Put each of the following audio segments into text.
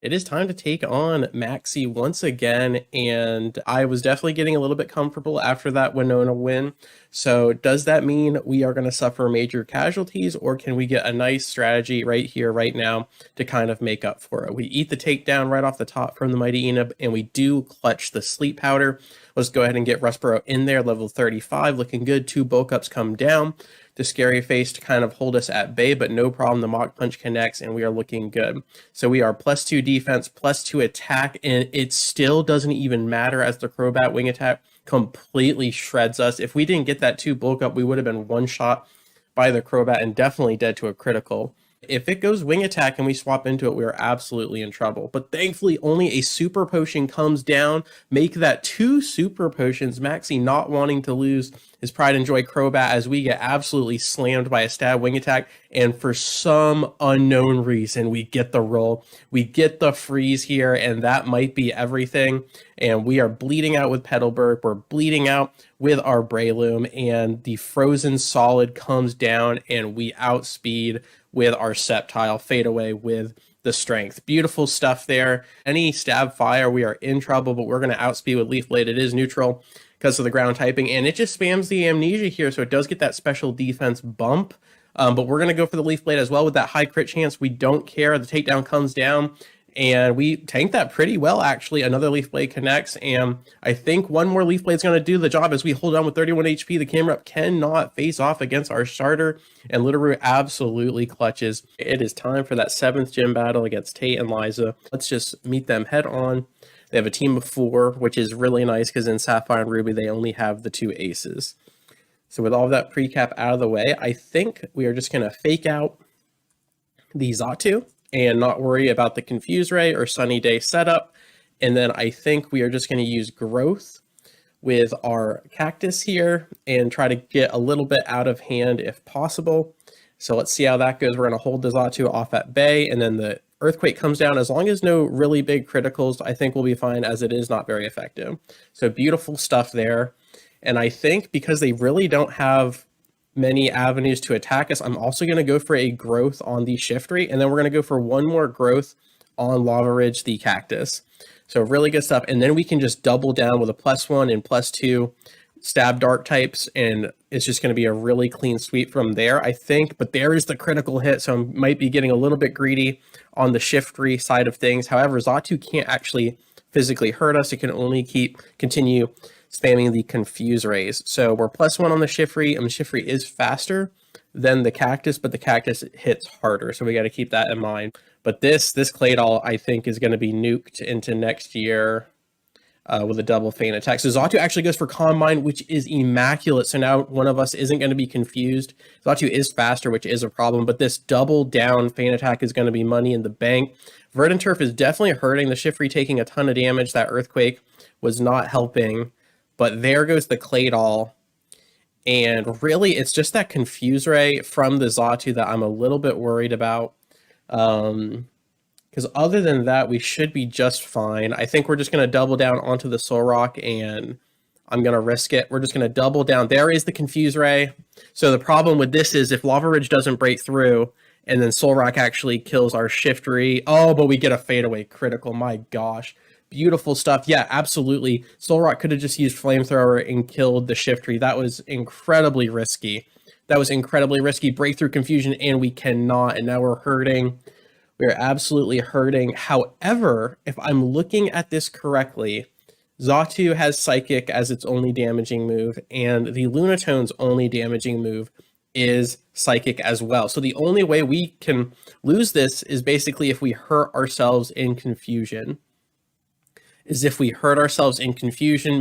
It is time to take on Maxi once again, and I was definitely getting a little bit comfortable after that Winona win. So does that mean we are going to suffer major casualties, or can we get a nice strategy right here, right now, to kind of make up for it? We eat the takedown right off the top from the Mighty Eneb, and we do clutch the Sleep Powder. Let's go ahead and get Rustboro in there, level 35, looking good. 2 bulk ups come down. The Scary Face to kind of hold us at bay, but no problem. The Mach Punch connects, and we are looking good. So we are +2 defense, +2 attack, and it still doesn't even matter as the Crobat Wing Attack completely shreds us. If we didn't get that 2 bulk up, we would have been one shot by the Crobat and definitely dead to a critical. If it goes Wing Attack and we swap into it, we are absolutely in trouble. But thankfully, only a Super Potion comes down. Make that 2 Super Potions. Maxi not wanting to lose his Pride and Joy Crobat as we get absolutely slammed by a Stab Wing Attack. And for some unknown reason, we get the roll. We get the freeze here, and that might be everything. And we are bleeding out with Petalburg. We're bleeding out with our Breloom, and the Frozen Solid comes down, and we outspeed with our Sceptile, fade away with the Strength. Beautiful stuff there. Any Stab Fire, we are in trouble, but we're going to outspeed with Leaf Blade. It is neutral because of the ground typing, and it just spams the Amnesia here, so it does get that special defense bump. But we're going to go for the Leaf Blade as well with that high crit chance. We don't care. The takedown comes down, and we tank that pretty well, actually. Another Leaf Blade connects, and I think one more Leaf Blade is going to do the job as we hold on with 31 HP. The camera up cannot face off against our starter, and Littleroot absolutely clutches. It is time for that 7th gym battle against Tate and Liza. Let's just meet them head on. They have a team of 4, which is really nice because in Sapphire and Ruby, they only have the 2 aces. So with all of that pre-cap out of the way, I think we are just going to fake out the Xatu and not worry about the Confuse Ray or Sunny Day setup. And then I think we are just going to use Growth with our Cactus here and try to get a little bit out of hand if possible. So let's see how that goes. We're going to hold the Xatu off at bay, and then the Earthquake comes down. As long as no really big criticals, I think we'll be fine, as it is not very effective. So beautiful stuff there. And I think because they really don't have many avenues to attack us, I'm also going to go for a Growth on the Shiftry, and then we're going to go for one more Growth on Lava Ridge, the Cactus. So really good stuff. And then we can just double down with a +1 and +2 Stab Dark types, and it's just going to be a really clean sweep from there, I think. But there is the critical hit, so I might be getting a little bit greedy on the Shiftry side of things. However, Xatu can't actually physically hurt us. It can only continue spamming the Confuse Rays. So we're +1 on the Shiftry, and the Shiftry is faster than the Cactus, but the Cactus hits harder, so we got to keep that in mind. But this Claydol, I think, is going to be nuked into next year with a double feint attack. So Xatu actually goes for Calm Mind, which is immaculate. So now one of us isn't going to be confused. Xatu is faster, which is a problem, but this double down feint attack is going to be money in the bank. Verdant Turf is definitely hurting. The Shiftry taking a ton of damage. That Earthquake was not helping. But there goes the Claydol. And really, it's just that Confuse Ray from the Xatu that I'm a little bit worried about. Because other than that, we should be just fine. I think we're just going to double down onto the Solrock, and I'm going to risk it. We're just going to double down. There is the Confuse Ray. So the problem with this is if Lava Ridge doesn't break through, and then Solrock actually kills our Shiftry. Oh, but we get a fadeaway critical. My gosh. Beautiful stuff. Yeah, absolutely. Solrock could have just used Flamethrower and killed the Shiftry. That was incredibly risky. Breakthrough Confusion, and we cannot. And now we're hurting. We're absolutely hurting. However, if I'm looking at this correctly, Xatu has Psychic as its only damaging move, and the Lunatone's only damaging move is Psychic as well. So the only way we can lose this is basically if we hurt ourselves in Confusion.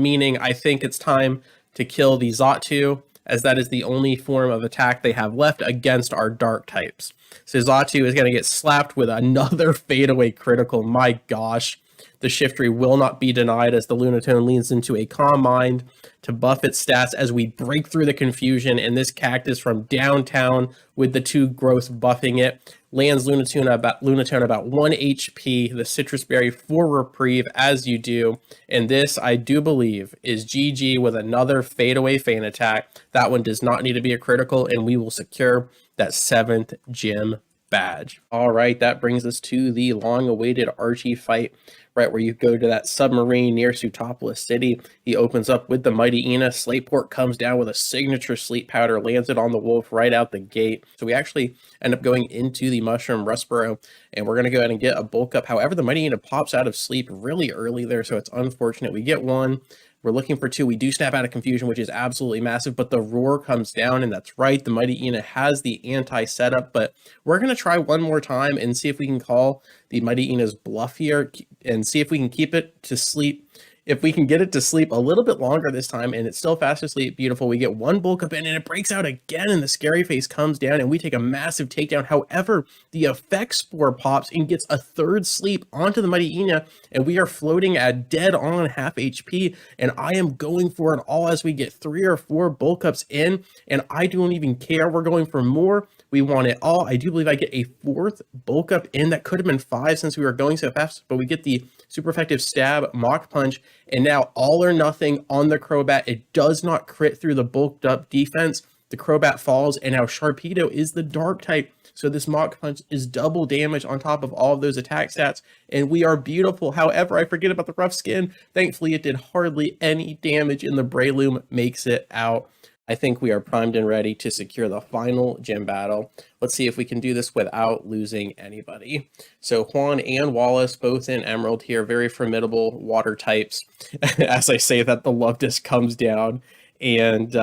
Meaning I think it's time to kill the Xatu, as that is the only form of attack they have left against our dark types. So Xatu is going to get slapped with another fadeaway critical. My gosh. The Shiftry will not be denied as the Lunatone leans into a Calm Mind to buff its stats as we break through the Confusion, and this Cactus from downtown with the 2 Growth buffing it lands Lunatone about 1 HP, the Citrus Berry for Reprieve as you do, and this, I do believe, is GG with another fadeaway feint attack. That one does not need to be a critical, and we will secure that 7th gym badge. All right, that brings us to the long-awaited Archie fight, right, where you go to that submarine near Sutopolis City. He opens up with the Mighty Ina. Slateport comes down with a signature sleep powder, lands it on the wolf right out the gate. So we actually end up going into the Mushroom Rustboro, and we're going to go ahead and get a bulk up. However, the Mighty Ina pops out of sleep really early there, so it's unfortunate. We get one. We're looking for two. We do snap out of confusion, which is absolutely massive, but the roar comes down, and that's right. The Mighty Ina has the anti-setup, but we're going to try one more time and see if we can call the Mighty Ina's bluff here and see if we can keep it to sleep. If we can get it to sleep a little bit longer this time, and it's still fast asleep, beautiful. We get one bulk up in, and it breaks out again, and the scary face comes down, and we take a massive takedown. However, the effect spore pops and gets a third sleep onto the Mighty Ina, and we are floating at dead on half HP, and I am going for it all as we get 3 or 4 bulk ups in, and I don't even care. We're going for more. We want it all. I do believe I get a 4th bulk up in. That could have been 5 since we were going so fast, but we get the super effective stab, mock punch, and now all or nothing on the Crobat. It does not crit through the bulked up defense. The Crobat falls, and now Sharpedo is the dark type. So this mock punch is double damage on top of all of those attack stats, and we are beautiful. However, I forget about the rough skin. Thankfully, it did hardly any damage, and the Breloom makes it out. I think we are primed and ready to secure the final gym battle. Let's see if we can do this without losing anybody. So Juan and Wallace, both in Emerald here, very formidable water types. As I say that, the Love Disc comes down. And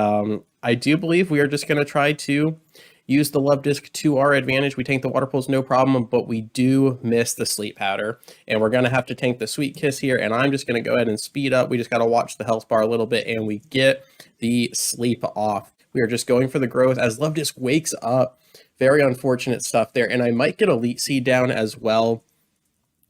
I do believe we are just going to try to use the Love Disc to our advantage. We tank the Water Pulse, no problem, but we do miss the Sleep Powder. And we're going to have to tank the Sweet Kiss here, and I'm just going to go ahead and speed up. We just got to watch the health bar a little bit, and we get the sleep off. We are just going for the growth as Love Disc wakes up. Very unfortunate stuff there, and I might get Elite Seed down as well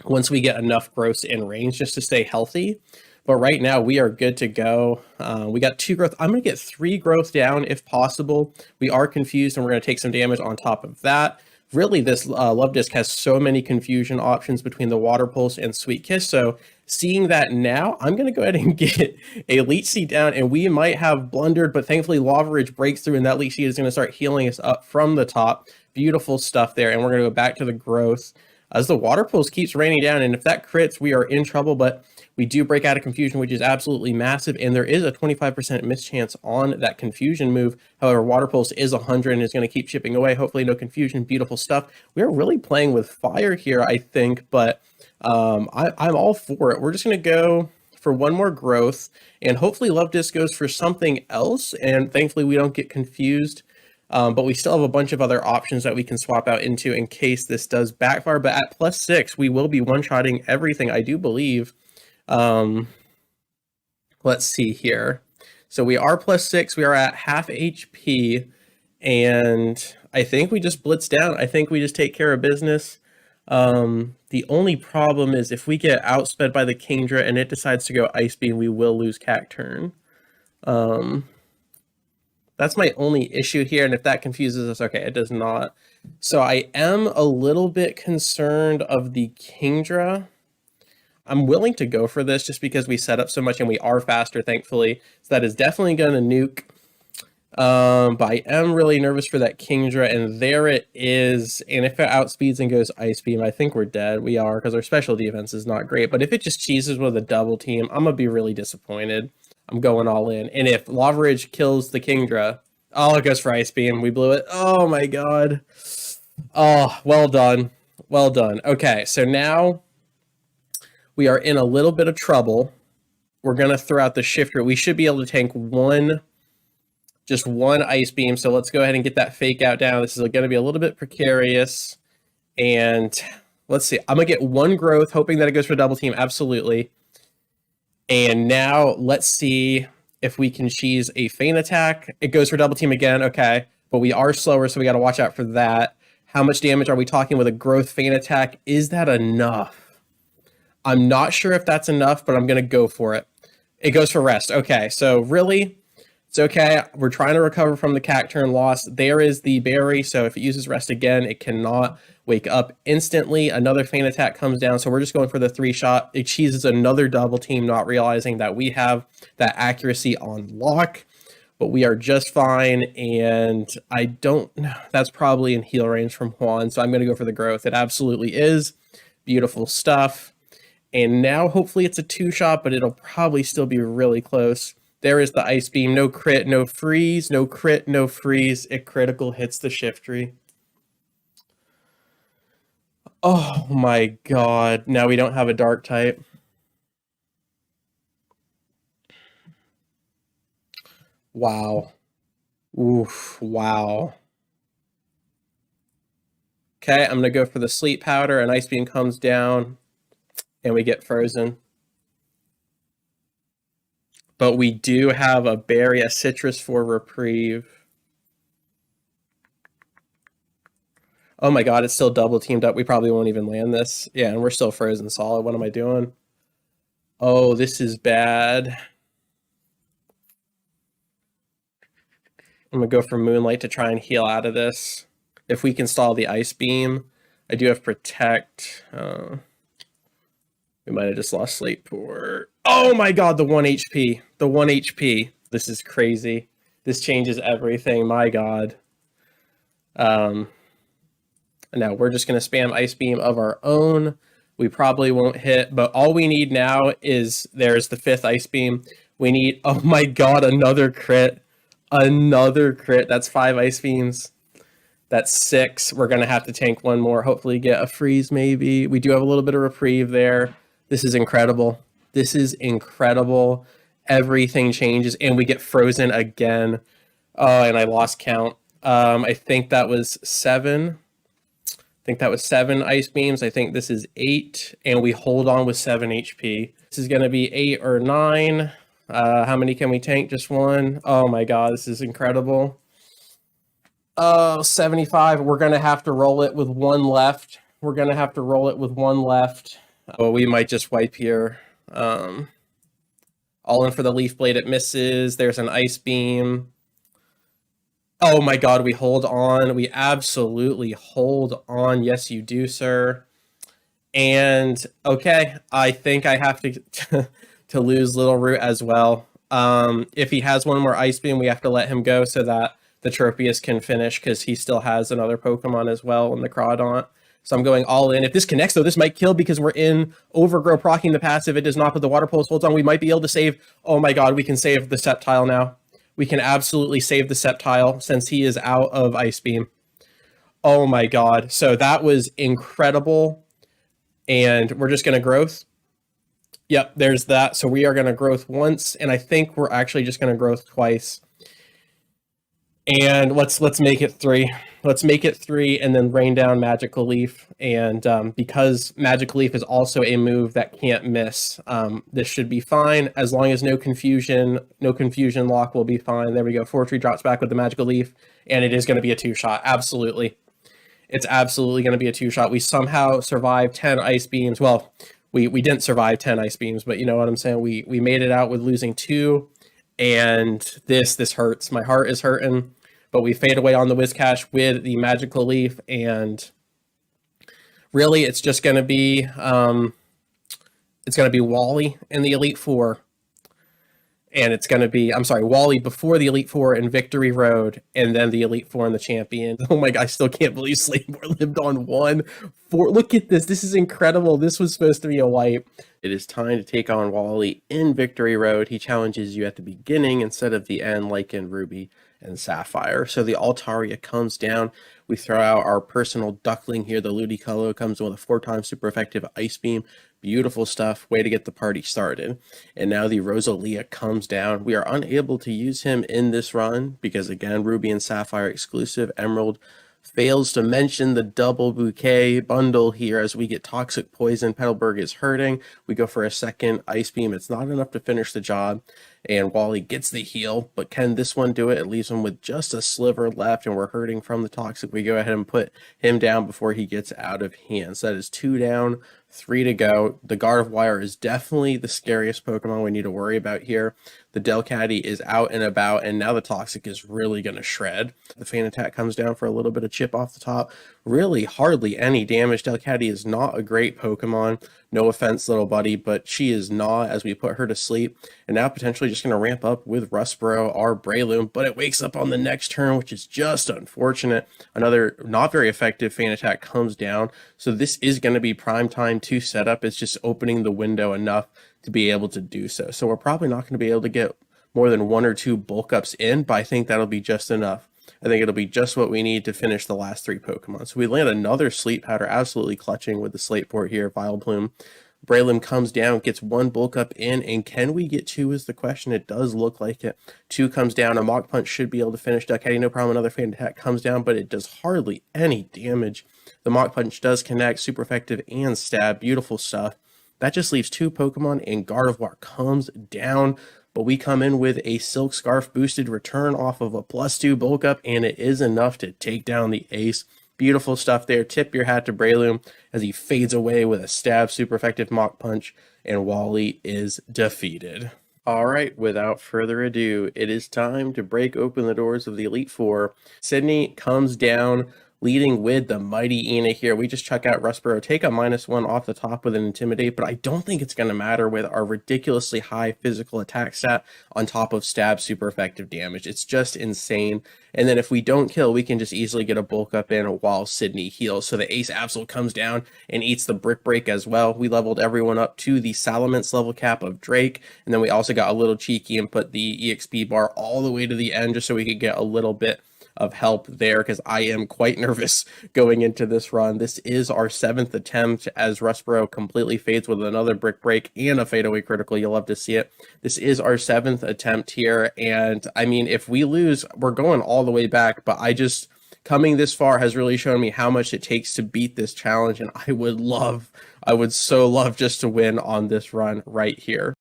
once we get enough growths in range just to stay healthy. But right now, we are good to go. We got 2 growth. I'm going to get 3 growth down if possible. We are confused, and we're going to take some damage on top of that. Really, this Love Disc has so many confusion options between the Water Pulse and Sweet Kiss. So seeing that now, I'm going to go ahead and get a Leech Seed down, and we might have blundered, but thankfully Lava Ridge breaks through, and that Leech Seed is going to start healing us up from the top. Beautiful stuff there, and we're going to go back to the growth as the Water Pulse keeps raining down, and if that crits, we are in trouble, but we do break out of confusion, which is absolutely massive, and there is a 25% mischance on that confusion move. However, Water Pulse is 100 and is going to keep chipping away. Hopefully no confusion. Beautiful stuff. We are really playing with fire here, I think, but I'm all for it. We're just going to go for one more growth, and hopefully Love Disc goes for something else, and thankfully we don't get confused. But we still have a bunch of other options that we can swap out into in case this does backfire. But at +6, we will be one-shotting everything, I do believe. Let's see here. So we are +6. We are at half HP, and I think we just blitz down. I think we just take care of business. The only problem is if we get outsped by the Kingdra and it decides to go Ice Beam, we will lose Cacturne. That's my only issue here, and if that confuses us, okay, it does not. So I am a little bit concerned of the Kingdra. I'm willing to go for this just because we set up so much and we are faster, thankfully. So that is definitely going to nuke. But I am really nervous for that Kingdra, and there it is. And if it outspeeds and goes Ice Beam, I think we're dead. We are, because our special defense is not great. But if it just cheeses with a double team, I'm going to be really disappointed. I'm going all in. And if Lava Ridge kills the Kingdra, oh, it goes for Ice Beam. We blew it. Oh my god. Oh, well done. Well done. Okay, so now we are in a little bit of trouble. We're going to throw out the Shifter. We should be able to tank just one Ice Beam. So let's go ahead and get that Fake Out down. This is going to be a little bit precarious. And let's see. I'm going to get 1 growth, hoping that it goes for double team. Absolutely. And now let's see if we can cheese a Feint Attack. It goes for double team again. Okay. But we are slower, so we got to watch out for that. How much damage are we talking with a growth Feint Attack? Is that enough? I'm not sure if that's enough, but I'm going to go for it. It goes for rest. Okay. So really, it's okay. We're trying to recover from the Cacturne loss. There is the berry. So if it uses rest again, it cannot wake up instantly. Another Feint Attack comes down. So we're just going for the 3-shot. It cheeses another double team, not realizing that we have that accuracy on lock. but we are just fine. And I don't know, that's probably in heal range from Juan, so I'm going to go for the growth. It absolutely is. Beautiful stuff. And now hopefully it's a 2-shot, but it'll probably still be really close. There is the Ice Beam. No crit, no freeze. No crit, no freeze. It critical hits the Shiftry. Oh my god. Now we don't have a Dark type. Wow. Oof. Wow. Okay, I'm going to go for the Sleep Powder. An Ice Beam comes down, and we get frozen. But we do have a berry, a citrus for reprieve. Oh my god, it's still double teamed up. We probably won't even land this. Yeah, and we're still frozen solid. What am I doing? Oh, this is bad. I'm going to go for Moonlight to try and heal out of this. If we can stall the Ice Beam. I do have Protect. We might have just lost Slate Port. Oh my god, the 1 HP. The 1 HP. This is crazy. This changes everything. My god. Now we're just going to spam Ice Beam of our own. We probably won't hit, but all we need now is there's the 5th Ice Beam. We need, oh my god, another crit. Another crit. That's 5 Ice Beams. That's 6. We're going to have to tank one more. Hopefully get a freeze maybe. We do have a little bit of reprieve there. This is incredible. This is incredible. Everything changes, and we get frozen again. Oh, and I lost count. I think that was 7. I think that was 7 Ice Beams. I think this is 8, and we hold on with 7 HP. This is going to be 8 or 9. How many can we tank? Just 1. Oh my god, this is incredible. 75. We're going to have to roll it with 1 left. We're going to have to roll it with 1 left. Oh, we might just wipe here. All in for the Leaf Blade. It misses. There's an Ice Beam. Oh my god, we hold on. We absolutely hold on. Yes, you do, sir. And okay, I think I have to to lose Little Root as well. If he has one more Ice Beam, we have to let him go so that the Tropius can finish, because he still has another Pokemon as well in the Crawdaunt. So I'm going all in. If this connects, though, this might kill because we're in Overgrow proccing the passive. It does not, but the Water Pulse holds on. We might be able to save. Oh my god, we can save the Sceptile now. We can absolutely save the Sceptile since he is out of Ice Beam. Oh my god. So that was incredible. And we're just going to growth. Yep, there's that. So we are going to growth once, and I think we're actually just going to growth twice. And let's make it 3. Let's make it 3 and then rain down Magical Leaf. And because Magical Leaf is also a move that can't miss, this should be fine as long as no confusion lock will be fine. There we go. Fortree drops back with the Magical Leaf, and it is going to be a 2-shot. Absolutely. It's absolutely going to be a 2-shot. We somehow survived 10 Ice Beams. Well, we didn't survive 10 Ice Beams, but you know what I'm saying? We made it out with losing 2, and this hurts. My heart is hurting. But we fade away on the Whiscash with the Magical Leaf, and really it's just going to be Wally in the Elite Four, and it's going to be Wally before the Elite Four in Victory Road, and then the Elite Four in the Champion. Oh my god, I still can't believe Slavemore lived on 1-4. Look at this. This is incredible. This was supposed to be a wipe. It is time to take on Wally in Victory Road. He challenges you at the beginning instead of the end, like in Ruby and Sapphire. So the Altaria comes down. We throw out our personal duckling here. The Ludicolo comes in with a 4-time super effective Ice Beam. Beautiful stuff. Way to get the party started. And now the Rosalia comes down. We are unable to use him in this run because, again, Ruby and Sapphire exclusive. Emerald fails to mention the double bouquet bundle here as we get Toxic Poison. Petalburg is hurting. We go for a second Ice Beam. It's not enough to finish the job. And Wally gets the heal, but can this one do it? It leaves him with just a sliver left, and we're hurting from the Toxic. We go ahead and put him down before he gets out of hand. So that is 2 down, 3 to go. The Gardevoir is definitely the scariest Pokemon we need to worry about here. The Delcatty is out and about, and now the Toxic is really going to shred. The Feint Attack comes down for a little bit of chip off the top. Really hardly any damage. Delcatty is not a great Pokemon, No offense, little buddy, but she is not as we put her to sleep. And now potentially just going to ramp up with Rustboro, our Breloom, but it wakes up on the next turn, which is just unfortunate. Another not very effective Feint attack comes down. So this is going to be prime time to set up. It's just opening the window enough to be able to do so. So we're probably not going to be able to get more than 1 or 2 bulk ups in, but I think that'll be just enough. I think it'll be just what we need to finish the last 3 Pokemon. So we land another Sleep Powder, absolutely clutching with the Slate Port here, Vileplume. Breloom comes down, gets 1 bulk up in, and can we get 2 is the question. It does look like it. 2 comes down, a Mach Punch should be able to finish Duck Heading, no problem. Another Feint attack comes down, but it does hardly any damage. The Mach Punch does connect, super effective and stab, beautiful stuff. That just leaves 2 Pokemon, and Gardevoir comes down. But we come in with a Silk Scarf boosted return off of a +2 bulk up, and it is enough to take down the ace. Beautiful stuff there. Tip your hat to Breloom as he fades away with a stab, super effective Mach Punch, and Wally is defeated. All right, without further ado, it is time to break open the doors of the Elite Four. Sydney comes down, leading with the mighty Ina here. We just check out Rustboro, take a -1 off the top with an Intimidate, but I don't think it's going to matter with our ridiculously high physical attack stat on top of stab super effective damage. It's just insane. And then if we don't kill, we can just easily get a bulk up in while Sydney heals. So the Ace Absol comes down and eats the Brick Break as well. We leveled everyone up to the Salamence level cap of Drake. And then we also got a little cheeky and put the EXP bar all the way to the end just so we could get a little bit of help there, because I am quite nervous going into this run. This is our 7th attempt as Rustboro completely fades with another Brick Break and a fadeaway critical. You'll love to see it. This is our 7th attempt here, and I mean, if we lose, we're going all the way back, but coming this far has really shown me how much it takes to beat this challenge, and I would so love just to win on this run right here.